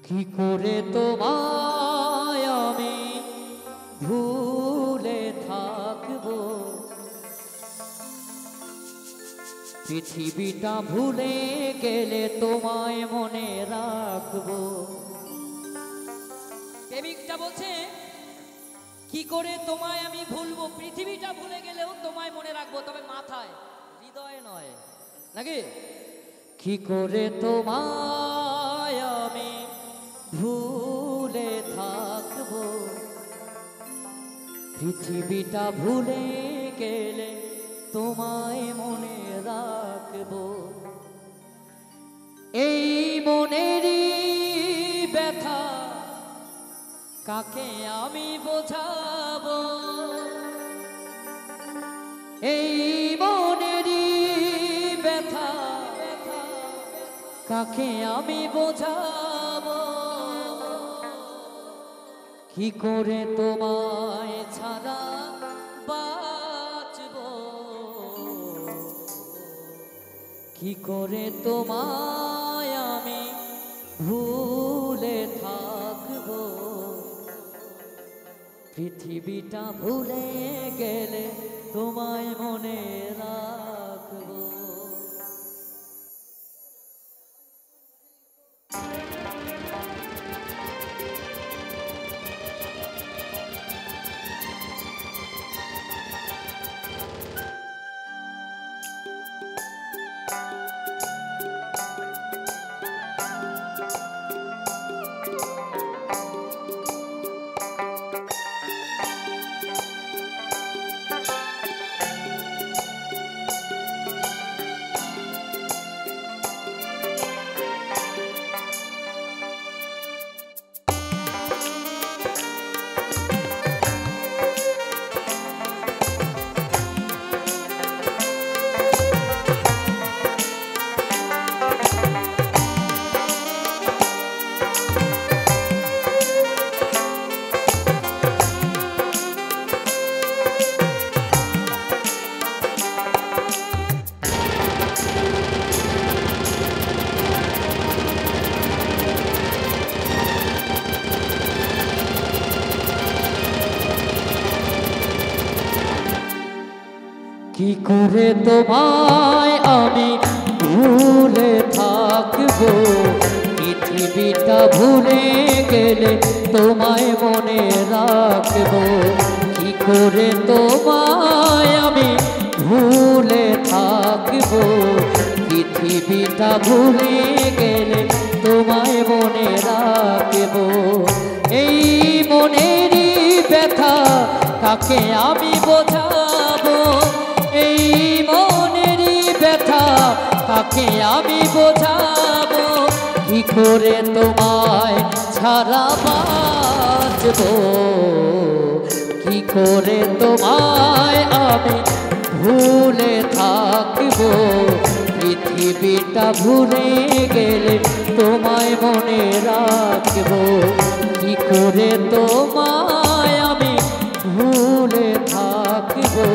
কি করে তোমায় আমি ভুলে থাকবো, পৃথিবীটা ভুলে গেলে তোমায় মনে রাখবো। প্রেমিকটা বলছে কি করে তোমায় আমি ভুলবো, পৃথিবীটা ভুলে গেলেও তোমায় মনে রাখবো, তবে মাথায়, হৃদয়ে নয়, নাকি? কি করে তোমায় আমি ভুলে থাকবো, পৃথিবীটা ভুলে গেলে তোমায় মনে রাখবো। এই মনেরই ব্যথা কাকে আমি বোঝাবো, এই মনেরই ব্যথা কাকে আমি বোঝাবো। কি করে তোমায় ছাড়া বাঁচবো, কি করে তোমায় আমি ভুলে থাকবো, পৃথিবীটা ভুলে গেলে তোমায় মনে রাখবো। কি করে তোমায় আমি ভুলে থাকবো, পৃথিবীটা ভুলে গেলে তোমায় মনে রাখবো। কি করে তোমায় আমি ভুলে থাকবো, পৃথিবীটা ভুলে গেলে তোমায় মনে রাখবো। এই মনেরই ব্যথা কাকে আমি বোঝাবো, এই মনেরই ব্যথা কাকে আমি বোঝাবো। কি করে তোমায় ছাড়া বাঁচবো, কি করে তোমায় আমি ভুলে থাকবো, পৃথিবীটা ভুলে গেলে তোমায় মনে রাখবো। কি করে তোমায় আমি ভুলে থাকবো,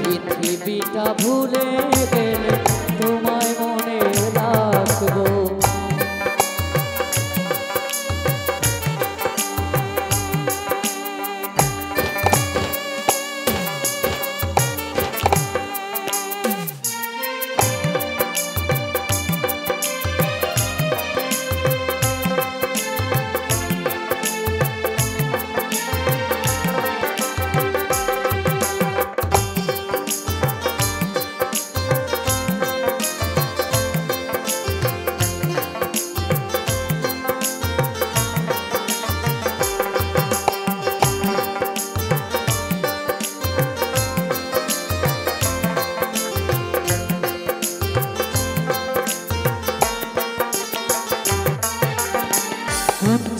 পৃথিবীটা ভুলে গেলে তোমায় মনে রাখবো।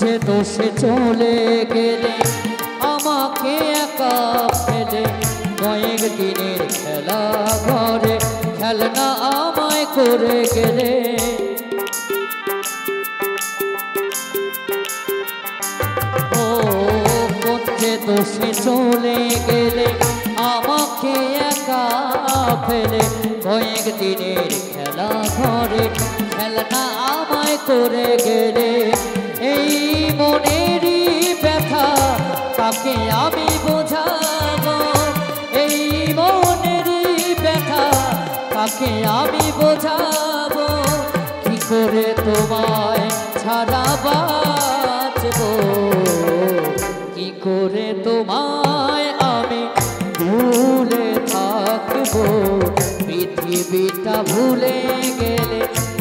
যে দোষে চলে গেলে আমাকে একা ফেলে, কয়েক দিনের খেলা ঘরে খেলনা আমায় করে গেলে। ও কোন যে দোষে চলে গেলে আমাকে একা ফেলে, কয়েক দিনের খেলা ঘরে খেলনা আমায় করে গেলে। এই মনেরই ব্যথা কাকে আমি বোঝাবো, এই মনেরই ব্যথা কাকে আমি বোঝাবো, কি করে তোমায় ছাড়া বাঁচবো, কি করে তোমায় আমি ভুলে থাকবো, পৃথিবীটা ভুলে গেলে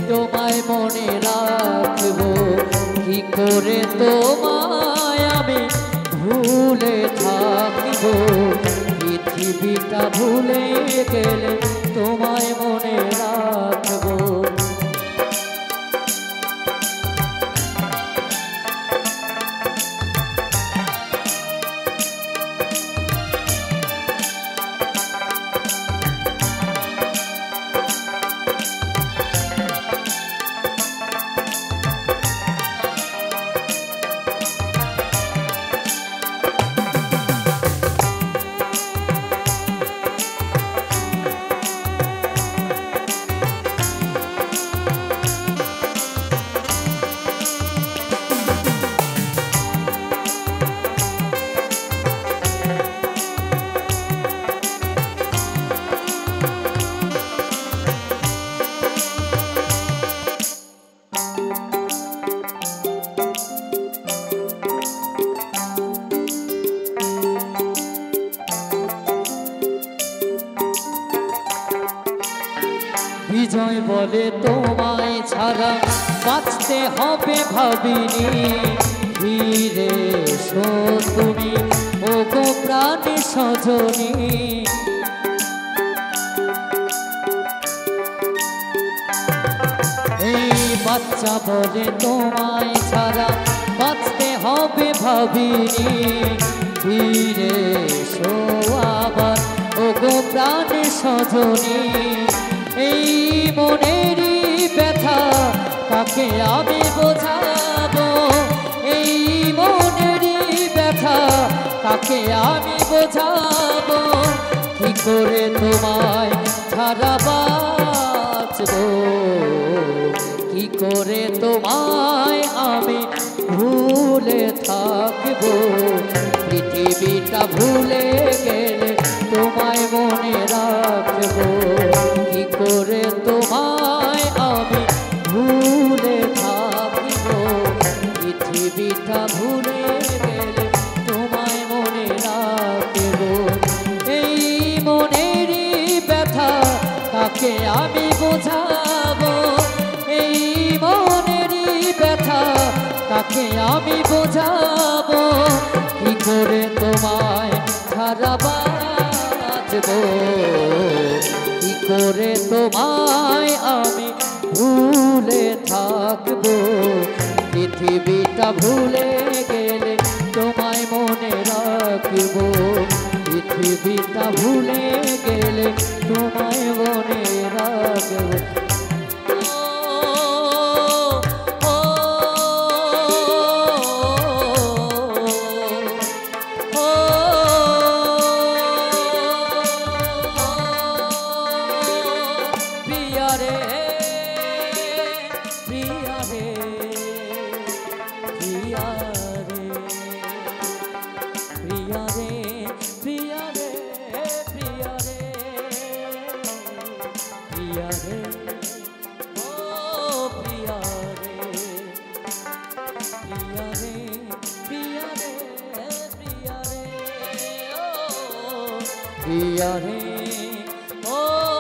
তোমায় মনে রাখবো, কি করে তোমায় আমি ভুলে থাকবো, পৃথিবীটা ভুলে গেলে তোমায় মনে রাখবো। বিজয় বলে তোমায় ছাড়া বাঁচতে হবে ভাবিনি, ফিরে এসো তুমি ও গো প্রাণী সজনী, এই বাচ্চা বলে তোমায় ছাড়া বাঁচতে হবে ভাবিনি, ফিরে এসো আবার ও গো প্রাণী সজনী, এই মনেরই ব্যথা কাকে আমি বোঝাবো, এই মনেরই ব্যথা কাকে আমি বোঝাবো, কি করে তোমায় ছাড়া বাঁচবো, কি করে তোমায় আমি ভুলে থাকবো, পৃথিবীটা ভুলে গেলে তোমায় মনে রাখবো, কি করে তোমায় আমি ভুলে থাকবো, পৃথিবীটা ভুলে গেলে তোমায় মনে রাখবো, এই মনেরই ব্যথা কাকে আমি বোঝাবো, এই মনেরই ব্যথা কাকে আমি বোঝাবো, কি করে তোমায় ছাড়া বাঁচবো, কি করে তোমায় আমি ভুলে থাকবো, পৃথিবীটা ভুলে গেলে তোমায় মনে রাখবো, পৃথিবীটা ভুলে গেলে তোমায় মনে রাখবো। প্রিয়া রে ও